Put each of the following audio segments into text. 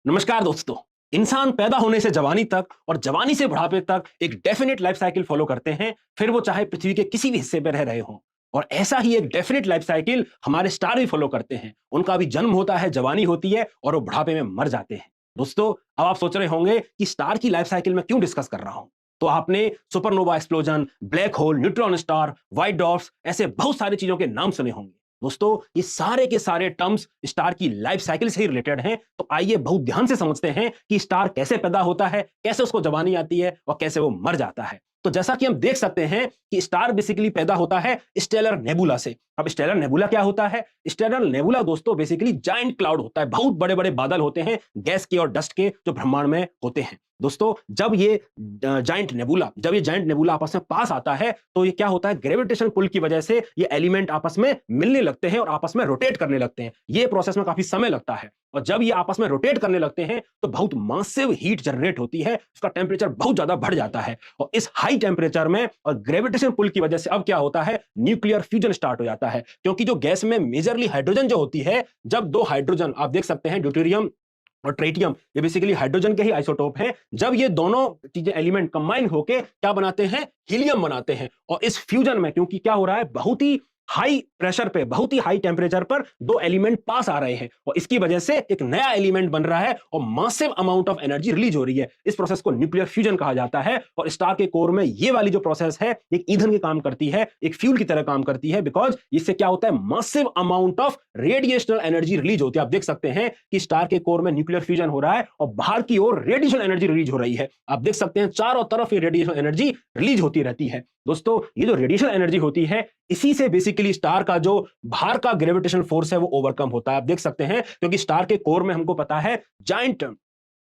नमस्कार दोस्तों। इंसान पैदा होने से जवानी तक और जवानी से बुढ़ापे तक एक डेफिनेट लाइफ साइकिल फॉलो करते हैं, फिर वो चाहे पृथ्वी के किसी भी हिस्से पर रह रहे हों। और ऐसा ही एक डेफिनेट लाइफ साइकिल हमारे स्टार भी फॉलो करते हैं। उनका भी जन्म होता है, जवानी होती है और वो बुढ़ापे में मर जाते हैं। दोस्तों, अब आप सोच रहे होंगे कि स्टार की लाइफ साइकिल में क्यों डिस्कस कर रहा हूं। तो आपने supernova explosion, black hole, neutron star, white dwarfs ऐसे बहुत सारी चीजों के नाम सुने होंगे। दोस्तों, ये सारे के सारे टर्म्स स्टार की लाइफ साइकिल से ही रिलेटेड हैं। तो आइए बहुत ध्यान से समझते हैं कि स्टार कैसे पैदा होता है, कैसे उसको जवानी आती है और कैसे वो मर जाता है। तो जैसा कि हम देख सकते हैं कि स्टार बेसिकली पैदा होता है स्टेलर नेबुला से। अब स्टेलर नेबुला क्या होता है? स्टेलर नेबुला दोस्तों बेसिकली जायंट क्लाउड होता है। बहुत बड़े बड़े बादल होते हैं गैस के और डस्ट के, जो ब्रह्मांड में होते हैं। दोस्तों, जब ये जायंट नेबुला आपस में पास आता है तो ये क्या होता है, ग्रेविटेशन पुल की वजह से ये एलिमेंट आपस में मिलने लगते हैं और आपस में रोटेट करने लगते हैं। ये प्रोसेस में काफी समय लगता है और जब ये आपस में रोटेट करने लगते हैं तो बहुत मासिव हीट जनरेट होती है। उसका टेम्परेचर बहुत ज्यादा बढ़ जाता है और इस हाई टेम्परेचर में और ग्रेविटेशन पुल की वजह से अब क्या होता है, न्यूक्लियर फ्यूजन स्टार्ट हो जाता है। क्योंकि जो गैस में मेजरली हाइड्रोजन जो होती है, जब दो हाइड्रोजन आप देख सकते हैं, ड्यूटेरियम और ट्रेटियम, ये बेसिकली हाइड्रोजन के ही आइसोटोप हैं। जब ये दोनों चीजें एलिमेंट कंबाइन होके क्या बनाते हैं, हीलियम बनाते हैं। और इस फ्यूजन में क्योंकि क्या हो रहा है, बहुत ही हाई प्रेशर पे, बहुत ही हाई टेम्परेचर पर दो एलिमेंट पास आ रहे हैं और इसकी वजह से एक नया एलिमेंट बन रहा है और massive amount of energy release हो रही है। इस प्रोसेस को न्यूक्लियर फ्यूजन कहा जाता है और स्टार के कोर में ये वाली जो प्रोसेस है एक ईंधन के काम करती है, एक फ्यूल की तरह काम करती है। बिकॉज इससे क्या होता है, massive amount of radiational energy release होती है। आप देख सकते हैं कि स्टार के कोर में न्यूक्लियर फ्यूजन हो रहा है और बाहर की ओर रेडिएशन एनर्जी रिलीज हो रही है। आप देख सकते हैं चारों तरफ ये रेडिएशन एनर्जी रिलीज होती रहती है। दोस्तों, ये जो रेडिएशन एनर्जी होती है, इसी से बेसिकली स्टार का जो बाहर का ग्रेविटेशन फोर्स है वो ओवरकम होता है। आप देख सकते हैं क्योंकि स्टार के कोर में हमको पता है जाइंट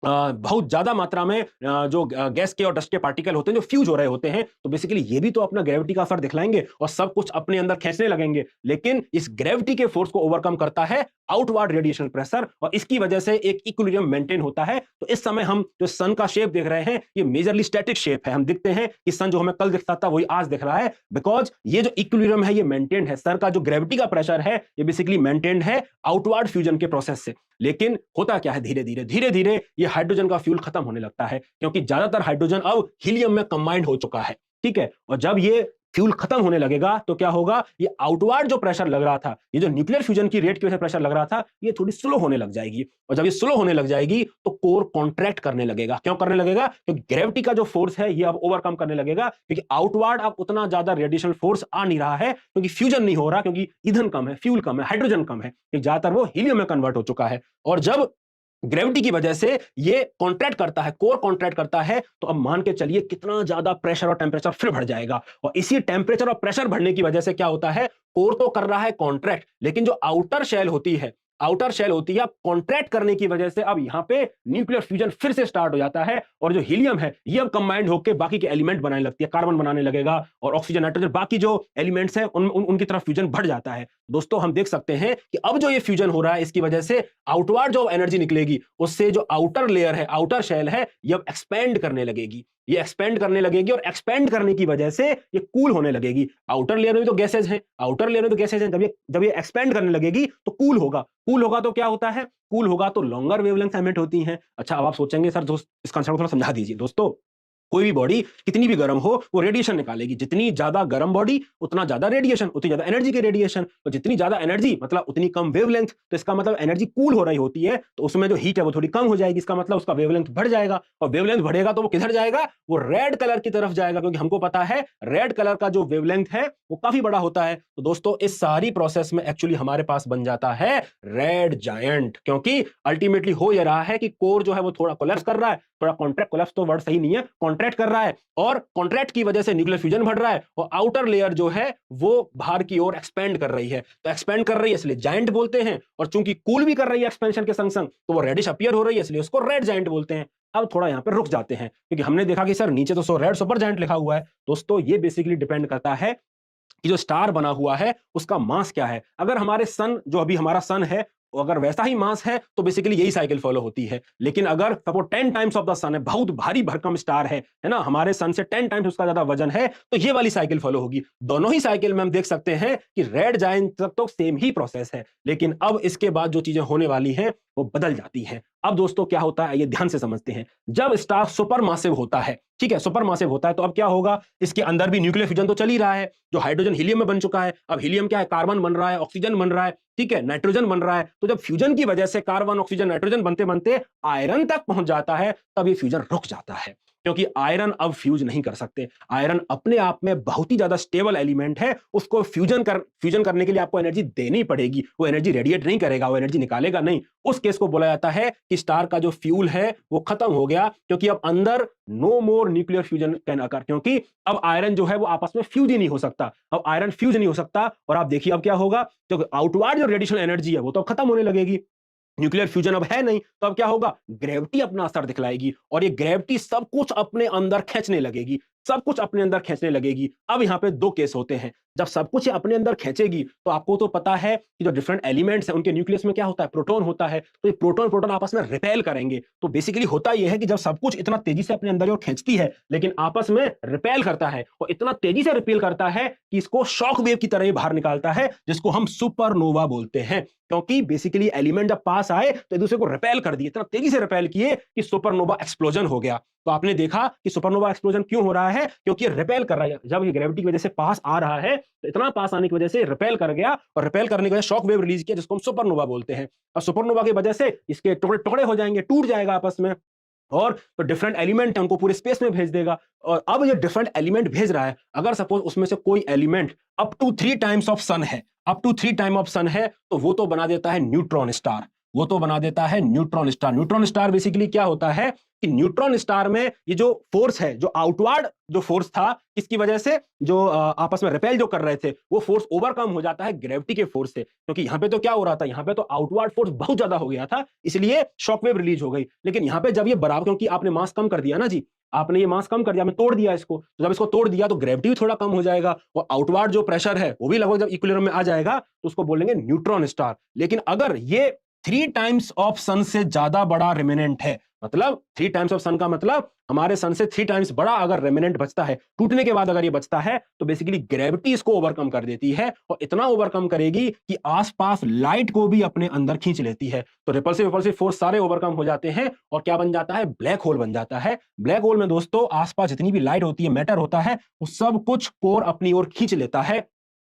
बहुत ज्यादा मात्रा में जो गैस के और डस्ट के पार्टिकल होते हैं जो फ्यूज हो रहे होते हैं, तो बेसिकली ये भी तो अपना ग्रेविटी का असर दिखलाएंगे और सब कुछ अपने अंदर खींचने लगेंगे। लेकिन इस ग्रेविटी के फोर्स को ओवरकम करता है आउटवर्ड रेडिएशन प्रेशर और इसकी वजह से एक इक्विलिब्रियम मेंटेन होता है। तो इस समय हम जो सन का शेप देख रहे हैं ये मेजरली स्टैटिक शेप है। हम दिखते हैं कि सन जो हमें कल दिखता था वही आज दिख रहा है, बिकॉज ये जो इक्विलिब्रियम है ये मेंटेन है। सर का जो ग्रेविटी का प्रेशर है ये बेसिकली मेंटेन है आउटवर्ड फ्यूजन के प्रोसेस से। लेकिन होता क्या है, धीरे धीरे ये हाइड्रोजन का फ्यूल खत्म होने लगता है क्योंकि ज्यादातर हाइड्रोजन अब हीलियम में कंबाइंड हो चुका है। ठीक है, और जब ये फ्यूल खत्म होने लगेगा तो क्या होगा, ये आउटवर्ड जो प्रेशर लग रहा था, ये जो न्यूक्लियर फ्यूजन की रेट की वजह से प्रेशर लग रहा था, ये थोड़ी स्लो होने लग जाएगी। और जब ये स्लो होने लग जाएगी तो कोर कॉन्ट्रैक्ट करने लगेगा। क्यों करने लगेगा? क्योंकि ग्रेविटी का जो फोर्स है ये अब ओवरकम करने लगेगा, क्योंकि आउटवर्ड अब उतना ज्यादा रेडिएशन फोर्स आ नहीं रहा है, क्योंकि फ्यूजन नहीं हो रहा, क्योंकि ईंधन कम है, फ्यूल कम है, हाइड्रोजन कम है, ज्यादातर वो हीलियम में कन्वर्ट हो चुका है। और जब ग्रेविटी की वजह से ये कॉन्ट्रैक्ट करता है, कोर कॉन्ट्रैक्ट करता है, तो अब मान के चलिए कितना ज्यादा प्रेशर और टेम्परेचर फिर बढ़ जाएगा। और इसी टेम्परेचर और प्रेशर बढ़ने की वजह से क्या होता है, कोर तो कर रहा है कॉन्ट्रैक्ट, लेकिन जो आउटर शेल होती है कॉन्ट्रैक्ट करने की वजह से अब यहां पे न्यूक्लियर फ्यूजन फिर से स्टार्ट हो जाता है और जो हीलियम है ये अब कंबाइंड होकर बाकी के एलिमेंट बनाने लगती है, कार्बन बनाने लगेगा और ऑक्सीजन, नाइट्रोजन, बाकी जो एलिमेंट्स हैं उनकी तरफ फ्यूजन बढ़ जाता है। दोस्तों, हम देख सकते हैं कि अब जो ये फ्यूजन हो रहा है इसकी वजह से आउटवर्ड जो एनर्जी निकलेगी उससे जो आउटर लेयर है, आउटर शेल है, ये अब एक्सपेंड करने लगेगी। ये एक्सपेंड करने लगेगी और एक्सपेंड करने की वजह से ये कूल होने लगेगी। आउटर लेयर में तो गैसेज हैं, जब ये एक्सपेंड करने लगेगी तो कूल होगा तो क्या होता है, कूल होगा तो लॉन्गर वेवलेंथ एमिट होती हैं। अच्छा, अब आप सोचेंगे सर दोस्त इस कंसेप्ट को थोड़ा समझा दीजिए। दोस्तों, कोई भी बॉडी कितनी भी गर्म हो वो रेडिएशन निकालेगी। जितनी ज्यादा गर्म बॉडी उतना ज्यादा रेडिएशन, उतनी ज्यादा एनर्जी की रेडिएशन, तो जितनी ज्यादा एनर्जी मतलब उतनी कम वेवलेंथ, तो इसका मतलब एनर्जी कूल हो रही होती है तो उसमें जो हीट है वो थोड़ी कम हो जाएगी। इसका मतलब उसका वेवलेंथ बढ़ जाएगा और वेवलेंथ बढ़ेगा तो वो किधर जाएगा, वो रेड कलर की तरफ जाएगा, क्योंकि हमको पता है रेड कलर का जो वेवलेंथ है वो काफी बड़ा होता है। तो दोस्तों, इस सारी प्रोसेस में एक्चुअली हमारे पास बन जाता है रेड जायंट, क्योंकि अल्टीमेटली हो यह रहा है कि कोर जो है वो थोड़ा कोलैप्स कर रहा है, थोड़ा कॉन्ट्रैक्ट, कोलैप्स तो वर्ड सही नहीं है, कॉन्ट्रैक्ट कर रहा है और कॉन्ट्रैक्ट की वजह से न्यूक्लियर फ्यूजन बढ़ रहा है और आउटर लेयर जो है वो बाहर की ओर एक्सपेंड कर रही है। तो एक्सपेंड कर रही है इसलिए जायंट बोलते हैं, और चूंकि कूल भी कर रही है एक्सपेंशन के संग संग तो वो रेडिश अपीयर हो रही है, इसलिए उसको रेड जायंट बोलते हैं। अब थोड़ा यहां पर रुक जाते हैं क्योंकि हमने देखा कि सर नीचे तो सो रेड सुपर जायंट लिखा हुआ है। दोस्तों, ये बेसिकली डिपेंड करता है कि जो स्टार बना हुआ है उसका मास क्या है। अगर हमारे सन, जो अभी हमारा सन है, अगर वैसा ही मास है तो बेसिकली यही साइकिल फॉलो होती है। लेकिन अगर सपोज 10 टाइम्स ऑफ द सन है, बहुत भारी भरकम स्टार है ना, हमारे सन से 10 टाइम्स उसका ज्यादा वजन है, तो ये वाली साइकिल फॉलो होगी। दोनों ही साइकिल में हम देख सकते हैं कि रेड जायंट तक तो सेम ही प्रोसेस है, लेकिन अब इसके बाद जो चीजें होने वाली हैं वो बदल जाती हैं। अब दोस्तों क्या होता है, ये ध्यान से समझते हैं। जब स्टार सुपर मासिव होता है, ठीक है, सुपर मासिव होता है, तो अब क्या होगा, इसके अंदर भी न्यूक्लियर फ्यूजन तो चल ही रहा है। जो हाइड्रोजन हीलियम में बन चुका है, अब हीलियम क्या है, कार्बन बन रहा है, ऑक्सीजन बन रहा है, ठीक है, नाइट्रोजन बन रहा है। तो जब फ्यूजन की वजह से कार्बन, ऑक्सीजन, नाइट्रोजन बनते बनते आयरन तक पहुंच जाता है, तब ये फ्यूजन रुक जाता है, क्योंकि आयरन अब फ्यूज नहीं कर सकते। आयरन अपने आप में बहुत ही ज्यादा स्टेबल एलिमेंट है, उसको फ्यूजन करने के लिए आपको एनर्जी देनी पड़ेगी। वो एनर्जी रेडिएट नहीं करेगा, वो एनर्जी निकालेगा नहीं। उस केस को बोला जाता है कि स्टार का जो फ्यूल है वो खत्म हो गया, क्योंकि अब अंदर no more nuclear fusion can occur, क्योंकि अब आयरन जो है वो आपस में फ्यूज ही नहीं हो सकता। अब आयरन फ्यूज नहीं हो सकता, और आप देखिए अब क्या होगा, जो आउटवर्ड जो रेडिएशन एनर्जी है वो तो अब खत्म होने लगेगी। न्यूक्लियर फ्यूजन अब है नहीं, तो अब क्या होगा, ग्रेविटी अपना असर दिखलाएगी, और ये ग्रेविटी सब कुछ अपने अंदर खींचने लगेगी, सब कुछ अपने अंदर खींचने लगेगी। अब यहाँ पे दो केस होते हैं। जब सब कुछ ये अपने अंदर खींचेगी, तो आपको तो पता है कि जो डिफरेंट एलिमेंट्स हैं उनके न्यूक्लियस में क्या होता है, प्रोटॉन होता है। तो ये प्रोटॉन प्रोटॉन आपस में रिपेल करेंगे। तो बेसिकली होता यह है कि जब सब कुछ इतना तेजी से अपने अंदर और खींचती है, लेकिन आपस में रिपेल करता है, और इतना तेजी से रिपेल करता है कि इसको शॉक वेव की तरह बाहर निकालता है, जिसको हम सुपरनोवा बोलते हैं। क्योंकि बेसिकली एलिमेंट जब पास आए तो एक दूसरे को रिपेल कर दिए, इतना तेजी से रिपेल किए कि सुपरनोवा एक्सप्लोजन हो गया। तो आपने देखा कि सुपरनोवा एक्सप्लोजन क्यों हो रहा है, क्योंकि ये रिपेल कर रहा है। जब ये ग्रेविटी की वजह से पास आ रहा है, तो इतना पास आने की वजह से रिपेल कर गया, और रिपेल करने की वजह से शॉक वेव रिलीज किया, जिसको हम सुपरनोवा बोलते हैं। और सुपरनोवा की वजह से इसके टुकड़े टुकड़े हो जाएंगे, टूट जाएगा आपस में, और तो डिफरेंट एलिमेंट है उनको पूरे स्पेस में भेज देगा। और अब ये डिफरेंट एलिमेंट भेज रहा है, अगर सपोज उसमें से कोई element up to 3 times of sun है, up to 3 time of sun है, तो वो तो बना देता है न्यूट्रॉन स्टार, वो तो बना देता है neutron star. Neutron star basically क्या होता है कि न्यूट्रॉन स्टार में ये जो फोर्स है, जो आउटवर्ड जो फोर्स था, इसकी वजह से जो आपस में रिपेल जो कर रहे थे, वो फोर्स ओवरकम हो जाता है ग्रेविटी के फोर्स से। क्योंकि यहां पे तो क्या हो रहा था, यहां पे तो आउटवर्ड फोर्स बहुत ज्यादा हो गया था, इसलिए शॉकवेव रिलीज हो गई। लेकिन यहां पे जब ये बराबर, क्योंकि आपने मास कम कर दिया ना जी, आपने ये मास कम कर दिया, आपने तोड़ दिया इसको, तो जब इसको तोड़ दिया तो ग्रेविटी भी थोड़ा कम हो जाएगा, और आउटवर्ड जो प्रेशर है वो भी लगभग जब इक्विलिब्रियम में आ जाएगा, तो उसको बोलेंगे न्यूट्रॉन स्टार। लेकिन अगर ये 3 टाइम्स ऑफ सन से ज्यादा बड़ा रेमिनेंट है, मतलब 3 टाइम्स ऑफ सन का मतलब हमारे सन से 3 टाइम्स बड़ा अगर रेमिनेंट बचता है, टूटने के बाद अगर ये बचता है, तो बेसिकली ग्रेविटी इसको ओवरकम कर देती है, और इतना ओवरकम करेगी कि आसपास लाइट को भी अपने अंदर खींच लेती है। तो रिपल्सिव रिपल्सिव फोर्स सारे ओवरकम हो जाते हैं, और क्या बन जाता है, ब्लैक होल बन जाता है। ब्लैक होल में दोस्तों आसपास जितनी भी लाइट होती है, मैटर होता है, वो सब कुछ कोर अपनी ओर खींच लेता है,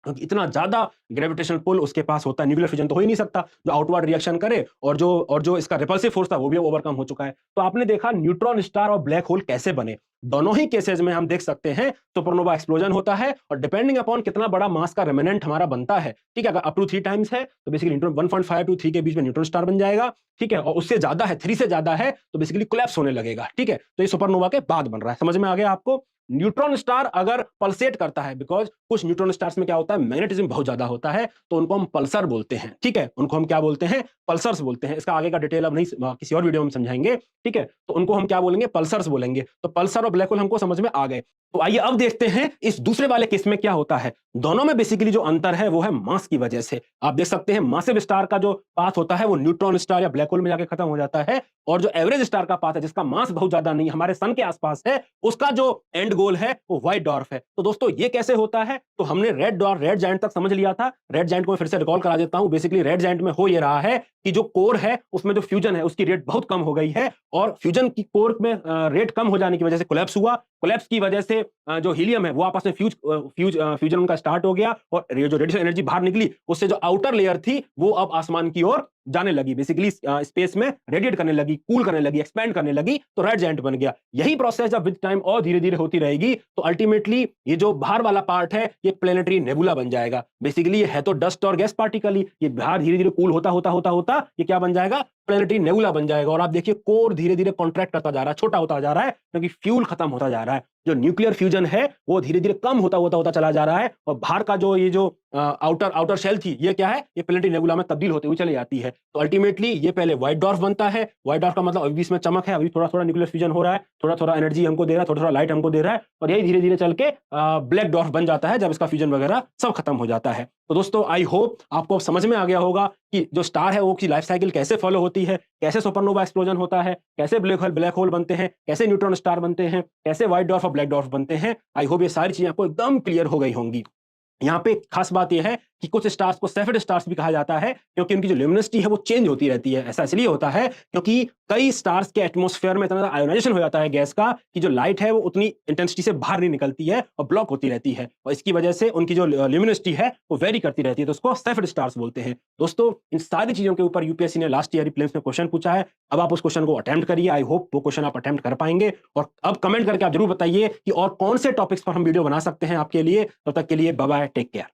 क्योंकि इतना ज्यादा ग्रेविटेशनल पुल उसके पास होता है। न्यूक्लियर फ्यूजन तो हो ही नहीं सकता जो आउटवर्ड रिएक्शन करे, और जो इसका रिपल्सिव फोर्स था वो भी ओवरकम हो चुका है। तो आपने देखा न्यूट्रॉन स्टार और ब्लैक होल कैसे बने। दोनों ही केसेस में हम देख सकते हैं सुपरनोवा एक्सप्लोजन होता है, और डिपेंडिंग अपॉन कितना बड़ा मास का रेमिनेंट हमारा बनता है, ठीक है, अगर अप टू 3 टाइम्स है तो बेसिकली 1.5 टू 3 के बीच में न्यूट्रॉन स्टार बन जाएगा, ठीक है, और उससे ज्यादा है, 3 से ज्यादा है, तो बेसिकली कोलैप्स होने लगेगा, ठीक है। तो ये सुपरनोवा के बाद बन रहा है, समझ में आ गया आपको। न्यूट्रॉन स्टार अगर पल्सेट करता है, बिकॉज कुछ न्यूट्रॉन स्टार्स में क्या होता है, मैग्नेटिज्म बहुत ज्यादा होता है, तो उनको हम पल्सर बोलते हैं, ठीक है, उनको हम क्या बोलते हैं, पल्सर्स बोलते हैं। इसका आगे का डिटेल अब नहीं, किसी और वीडियो में समझाएंगे, ठीक है। तो उनको हम क्या बोलेंगे, पल्सर्स बोलेंगे। तो पल्सर और ब्लैक होल हमको समझ में आ गए। तो आइए अब देखते हैं इस दूसरे वाले केस में क्या होता है। दोनों में बेसिकली जो अंतर है वो है मास की वजह से। आप देख सकते हैं मासिव स्टार का जो पाथ होता है वो न्यूट्रॉन स्टार या ब्लैक होल में जाके खत्म हो जाता है, और जो एवरेज स्टार का पाथ है, जिसका मास बहुत ज्यादा नहीं, हमारे सन के आसपास है, उसका जो एंड गोल है वो व्हाइट डॉर्फ है। तो दोस्तों ये कैसे होता है, तो हमने रेड डॉर्फ, रेड जायंट तक समझ लिया था। रेड जायंट को मैं फिर से रिकॉल करा देता हूं। बेसिकली रेड जायंट में हो ये रहा है कि जो कोर है उसमें जो फ्यूजन है उसकी रेट बहुत कम हो गई है, और फ्यूजन की कोर में रेट कम हो जाने की वजह से कोलैप्स हुआ। कोलैप्स की वजह से जो हीलियम है वो आपस में फ्यूजन उनका स्टार्ट हो गया, और ये जो रेडिएशन एनर्जी बाहर निकली उससे जो आउटर लेयर थी वो अब आसमान की ओर जाने लगी, बेसिकली स्पेस में रेडिएट करने लगी, कूल करने लगी, एक्सपैंड करने लगी, तो रेड जायंट बन गया। यही प्रोसेस जब विद टाइम और धीरे धीरे होती रहेगी, तो अल्टीमेटली ये जो बाहर वाला पार्ट है ये प्लेनेटरी नेबुला बन जाएगा। बेसिकली ये है तो डस्ट और गैस पार्टिकल ही, ये बाहर धीरे धीरे कूल होता होता होता होता ये क्या बन जाएगा, प्लेनेटरी नेबुला बन जाएगा। और आप देखिए कोर धीरे धीरे कॉन्ट्रैक्ट करता जा रहा है, छोटा होता जा रहा है, क्योंकि फ्यूल खत्म होता जा रहा है। जो न्यूक्लियर फ्यूजन है वो धीरे धीरे कम होता चला जा रहा है, और बाहर का जो ये जो आउटर शेल थी ये क्या है, ये प्लेनेटरी नेबुला में तब्दील होते हुए चली जाती है। तो अल्टीमेटली ये पहले व्हाइट डॉर्फ बनता है। व्हाइट डॉर्फ का मतलब अभी इसमें चमक है, अभी थोड़ा थोड़ा न्यूक्लियर फ्यूजन हो रहा है, थोड़ा थोड़ा एनर्जी हमको दे रहा है, थोड़ा थोड़ा लाइट हमको दे रहा है, और यही धीरे धीरे चल के ब्लैक डॉर्फ बन जाता है जब इसका फ्यूजन वगैरह सब खत्म हो जाता है। तो दोस्तों आई होप आपको अब समझ में आ गया होगा कि जो स्टार है वो की लाइफ साइकिल कैसे फॉलो होती है, कैसे सुपरनोवा एक्सप्लोजन होता है, कैसे ब्लैक होल बनते हैं, कैसे न्यूट्रॉन स्टार बनते हैं, कैसे व्हाइट डॉर्फ और ब्लैक डॉर्फ बनते हैं। आई होप ये सारी चीजें आपको एकदम क्लियर हो गई होंगी। यहाँ पे खास बात यह है कि कुछ स्टार्स को सेफिड स्टार्स भी कहा जाता है, क्योंकि उनकी जो ल्यूमिनोसिटी है वो चेंज होती रहती है। ऐसा इसलिए होता है क्योंकि कई स्टार्स के एटमॉस्फेयर में इतना ज़्यादा आयोनाइजेशन हो जाता है गैस का कि जो लाइट है वो उतनी इंटेंसिटी से बाहर नहीं निकलती है और ब्लॉक होती रहती है, और इसकी वजह से उनकी जो ल्यूमिनोसिटी है वो वेरी करती रहती है, तो उसको सेफिड स्टार्स बोलते हैं। दोस्तों, इन सारी चीज़ों के ऊपर यूपीएससी ने लास्ट ईयर प्रीलिम्स में क्वेश्चन पूछा है। अब आप उस क्वेश्चन को अटेम्प्ट करिए। आई होप वो क्वेश्चन आप अटेम्प्ट कर पाएंगे, और अब कमेंट करके आप जरूर बताइए कि और कौन से टॉपिक्स पर हम वीडियो बना सकते हैं आपके लिए। तब तक के लिए बाय बाय, टेक केयर।